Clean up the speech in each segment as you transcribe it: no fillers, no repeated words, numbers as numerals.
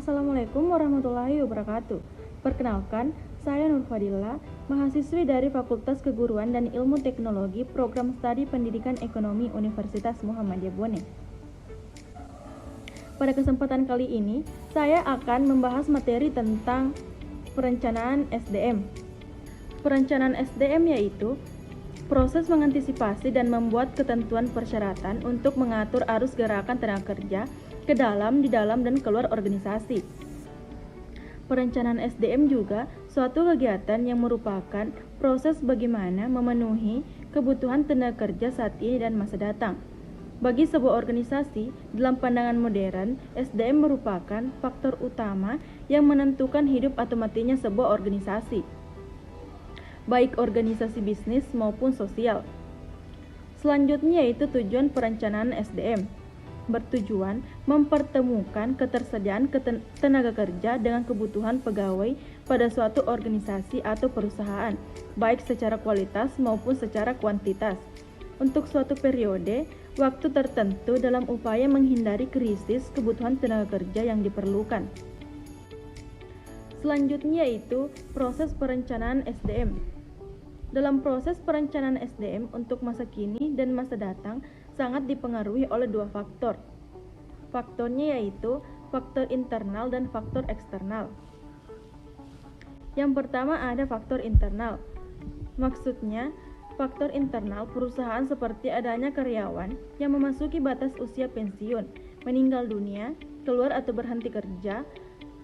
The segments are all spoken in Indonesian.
Assalamualaikum warahmatullahi wabarakatuh. Perkenalkan, saya Nur Fadila, mahasiswi dari Fakultas Keguruan dan Ilmu Teknologi Program Studi Pendidikan Ekonomi Universitas Muhammadiyah Bone. Pada kesempatan kali ini, saya akan membahas materi tentang perencanaan SDM. Perencanaan SDM yaitu proses mengantisipasi dan membuat ketentuan persyaratan untuk mengatur arus gerakan tenaga kerja ke dalam, di dalam, dan keluar organisasi. Perencanaan SDM juga suatu kegiatan yang merupakan proses bagaimana memenuhi kebutuhan tenaga kerja saat ini dan masa datang. Bagi sebuah organisasi, dalam pandangan modern, SDM merupakan faktor utama yang menentukan hidup atau matinya sebuah organisasi, baik organisasi bisnis maupun sosial. Selanjutnya yaitu tujuan perencanaan SDM. Bertujuan mempertemukan ketersediaan tenaga kerja dengan kebutuhan pegawai pada suatu organisasi atau perusahaan, baik secara kualitas maupun secara kuantitas, untuk suatu periode waktu tertentu dalam upaya menghindari krisis kebutuhan tenaga kerja yang diperlukan. Selanjutnya yaitu proses perencanaan SDM. Dalam proses perencanaan SDM untuk masa kini dan masa datang sangat dipengaruhi oleh dua faktor. Faktornya yaitu faktor internal dan faktor eksternal. Yang pertama ada faktor internal. Maksudnya, faktor internal perusahaan seperti adanya karyawan yang memasuki batas usia pensiun, meninggal dunia, keluar atau berhenti kerja,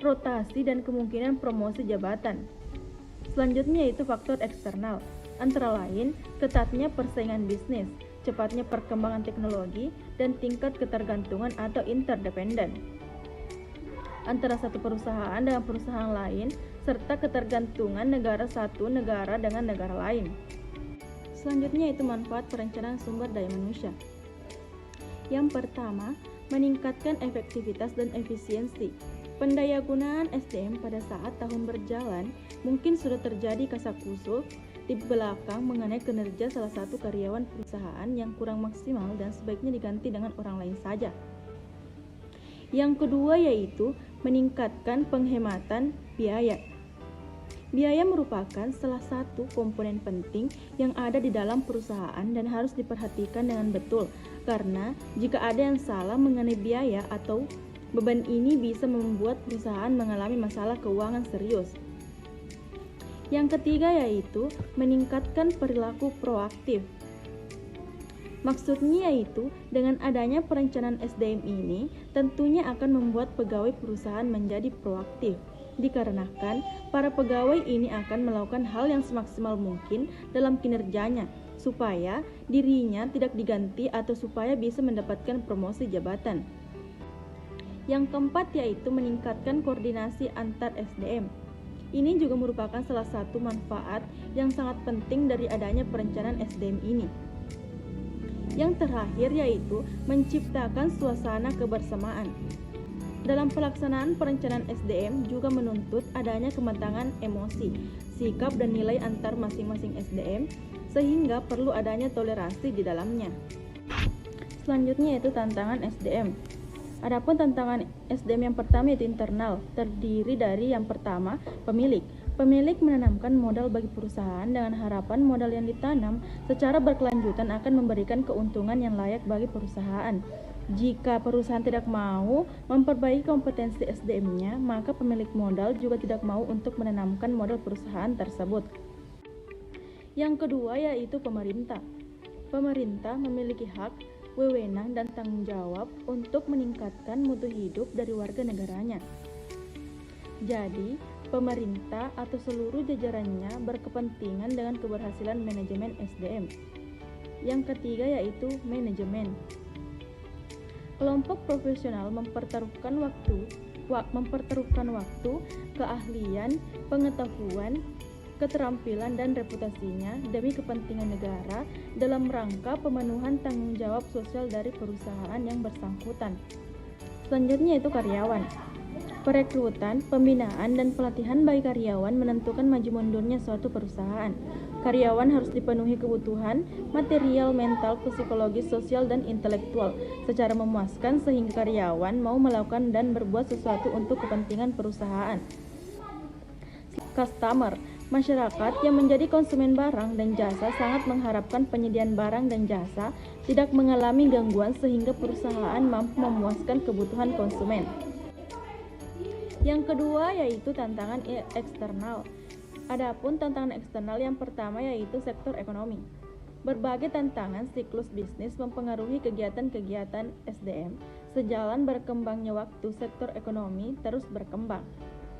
rotasi dan kemungkinan promosi jabatan. Selanjutnya yaitu faktor eksternal, antara lain ketatnya persaingan bisnis, cepatnya perkembangan teknologi, dan tingkat ketergantungan atau interdependen antara satu perusahaan dengan perusahaan lain, serta ketergantungan satu negara dengan negara lain. Selanjutnya yaitu manfaat perencanaan sumber daya manusia. Yang pertama, meningkatkan efektivitas dan efisiensi. Pendayagunaan SDM pada saat tahun berjalan mungkin sudah terjadi kasakusuk di belakang mengenai kinerja salah satu karyawan perusahaan yang kurang maksimal dan sebaiknya diganti dengan orang lain saja. Yang kedua yaitu meningkatkan penghematan biaya. Biaya merupakan salah satu komponen penting yang ada di dalam perusahaan dan harus diperhatikan dengan betul, karena jika ada yang salah mengenai biaya atau beban ini bisa membuat perusahaan mengalami masalah keuangan serius. Yang ketiga yaitu meningkatkan perilaku proaktif. Maksudnya yaitu dengan adanya perencanaan SDM ini tentunya akan membuat pegawai perusahaan menjadi proaktif, dikarenakan para pegawai ini akan melakukan hal yang semaksimal mungkin dalam kinerjanya supaya dirinya tidak diganti atau supaya bisa mendapatkan promosi jabatan. Yang keempat yaitu meningkatkan koordinasi antar SDM. Ini juga merupakan salah satu manfaat yang sangat penting dari adanya perencanaan SDM ini. Yang terakhir yaitu menciptakan suasana kebersamaan. Dalam pelaksanaan perencanaan SDM juga menuntut adanya kematangan emosi, sikap dan nilai antar masing-masing SDM, sehingga perlu adanya toleransi di dalamnya. Selanjutnya yaitu tantangan SDM. Adapun tantangan SDM yang pertama yaitu internal, terdiri dari yang pertama, pemilik. Pemilik menanamkan modal bagi perusahaan dengan harapan modal yang ditanam secara berkelanjutan akan memberikan keuntungan yang layak bagi perusahaan. Jika perusahaan tidak mau memperbaiki kompetensi SDM-nya, maka pemilik modal juga tidak mau untuk menanamkan modal perusahaan tersebut. Yang kedua yaitu pemerintah. Pemerintah memiliki hak, wewenang dan tanggung jawab untuk meningkatkan mutu hidup dari warga negaranya. Jadi, pemerintah atau seluruh jajarannya berkepentingan dengan keberhasilan manajemen SDM. Yang ketiga yaitu manajemen. Kelompok profesional mempertaruhkan waktu, keahlian, pengetahuan, keterampilan dan reputasinya demi kepentingan negara dalam rangka pemenuhan tanggung jawab sosial dari perusahaan yang bersangkutan. Selanjutnya itu karyawan. Perekrutan, pembinaan, dan pelatihan bagi karyawan menentukan maju mundurnya suatu perusahaan. Karyawan harus dipenuhi kebutuhan material, mental, psikologis, sosial, dan intelektual secara memuaskan sehingga karyawan mau melakukan dan berbuat sesuatu untuk kepentingan perusahaan. Customer, masyarakat yang menjadi konsumen barang dan jasa sangat mengharapkan penyediaan barang dan jasa tidak mengalami gangguan sehingga perusahaan mampu memuaskan kebutuhan konsumen. Yang kedua yaitu tantangan eksternal. Adapun tantangan eksternal yang pertama yaitu sektor ekonomi. Berbagai tantangan siklus bisnis mempengaruhi kegiatan-kegiatan SDM. Sejalan berkembangnya waktu, sektor ekonomi terus berkembang.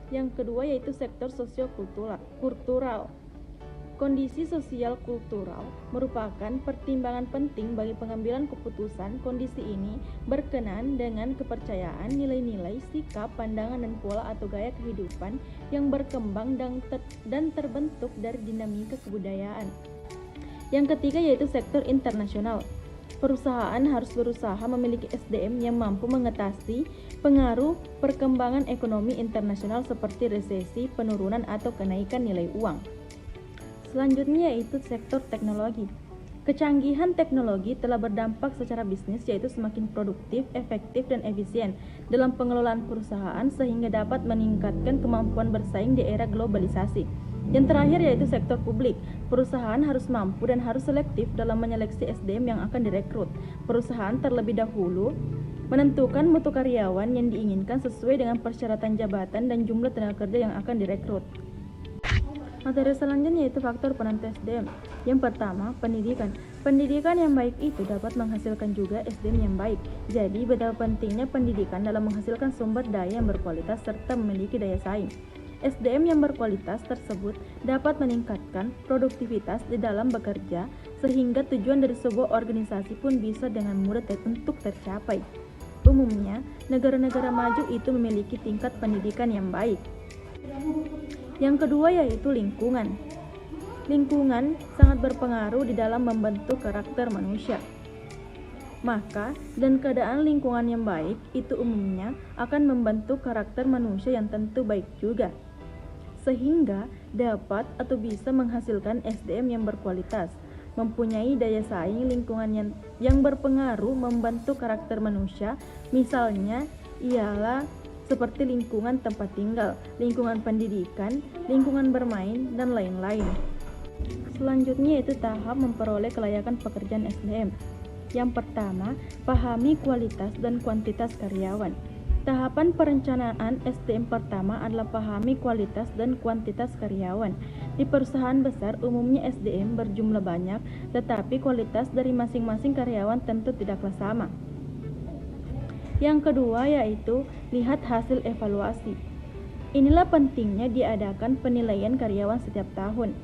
Yang kedua yaitu sektor sosio-kultural. Kondisi sosial kultural merupakan pertimbangan penting bagi pengambilan keputusan. Kondisi ini berkenaan dengan kepercayaan, nilai-nilai, sikap, pandangan, dan pola atau gaya kehidupan yang berkembang dan terbentuk dari dinamika kebudayaan. Yang ketiga yaitu sektor internasional. Perusahaan harus berusaha memiliki SDM yang mampu mengatasi pengaruh perkembangan ekonomi internasional seperti resesi, penurunan, atau kenaikan nilai uang. Selanjutnya yaitu sektor teknologi. Kecanggihan teknologi telah berdampak secara bisnis yaitu semakin produktif, efektif, dan efisien dalam pengelolaan perusahaan sehingga dapat meningkatkan kemampuan bersaing di era globalisasi. Yang terakhir yaitu sektor publik. Perusahaan harus mampu dan harus selektif dalam menyeleksi SDM yang akan direkrut. Perusahaan terlebih dahulu menentukan mutu karyawan yang diinginkan sesuai dengan persyaratan jabatan dan jumlah tenaga kerja yang akan direkrut. Materi selanjutnya yaitu faktor penentu SDM. Yang pertama, pendidikan. Pendidikan yang baik itu dapat menghasilkan juga SDM yang baik. Jadi, betapa pentingnya pendidikan dalam menghasilkan sumber daya yang berkualitas serta memiliki daya saing. SDM yang berkualitas tersebut dapat meningkatkan produktivitas di dalam bekerja sehingga tujuan dari sebuah organisasi pun bisa dengan mudah untuk tercapai. Umumnya, negara-negara maju itu memiliki tingkat pendidikan yang baik. Yang kedua yaitu lingkungan. Lingkungan sangat berpengaruh di dalam membentuk karakter manusia. Maka, dan keadaan lingkungan yang baik itu umumnya akan membentuk karakter manusia yang tentu baik juga. Sehingga dapat atau bisa menghasilkan SDM yang berkualitas, mempunyai daya saing. Lingkungan yang berpengaruh membentuk karakter manusia, misalnya ialah seperti lingkungan tempat tinggal, lingkungan pendidikan, lingkungan bermain, dan lain-lain. Selanjutnya yaitu tahap memperoleh kelayakan pekerjaan SDM. Yang pertama, pahami kualitas dan kuantitas karyawan. Tahapan perencanaan SDM pertama adalah pahami kualitas dan kuantitas karyawan. Di perusahaan besar umumnya SDM berjumlah banyak, tetapi kualitas dari masing-masing karyawan tentu tidaklah sama. Yang kedua yaitu lihat hasil evaluasi. Inilah pentingnya diadakan penilaian karyawan setiap tahun.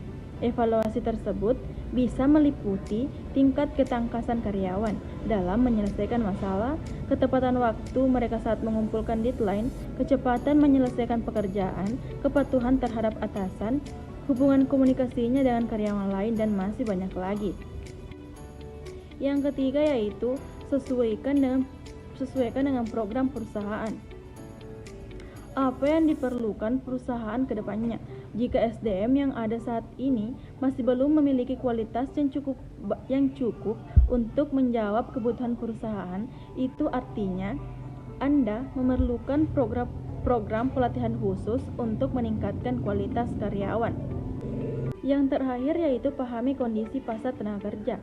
Evaluasi tersebut bisa meliputi tingkat ketangkasan karyawan dalam menyelesaikan masalah, ketepatan waktu mereka saat mengumpulkan deadline, kecepatan menyelesaikan pekerjaan, kepatuhan terhadap atasan, hubungan komunikasinya dengan karyawan lain, dan masih banyak lagi. Yang ketiga yaitu sesuaikan dengan program perusahaan. Apa yang diperlukan perusahaan ke depannya? Jika SDM yang ada saat ini masih belum memiliki kualitas yang cukup untuk menjawab kebutuhan perusahaan, itu artinya Anda memerlukan program pelatihan khusus untuk meningkatkan kualitas karyawan. Yang terakhir yaitu pahami kondisi pasar tenaga kerja.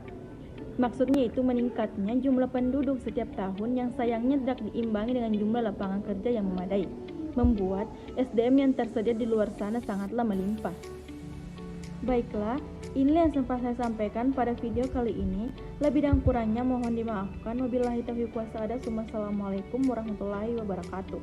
Maksudnya itu meningkatnya jumlah penduduk setiap tahun yang sayangnya tidak diimbangi dengan jumlah lapangan kerja yang memadai, membuat SDM yang tersedia di luar sana sangatlah melimpah. Baiklah, inilah yang sempat saya sampaikan pada video kali ini. Lebih dan kurangnya mohon dimaafkan. Wabillahi taufiq wal hidayah. Wassalamualaikum warahmatullahi wabarakatuh.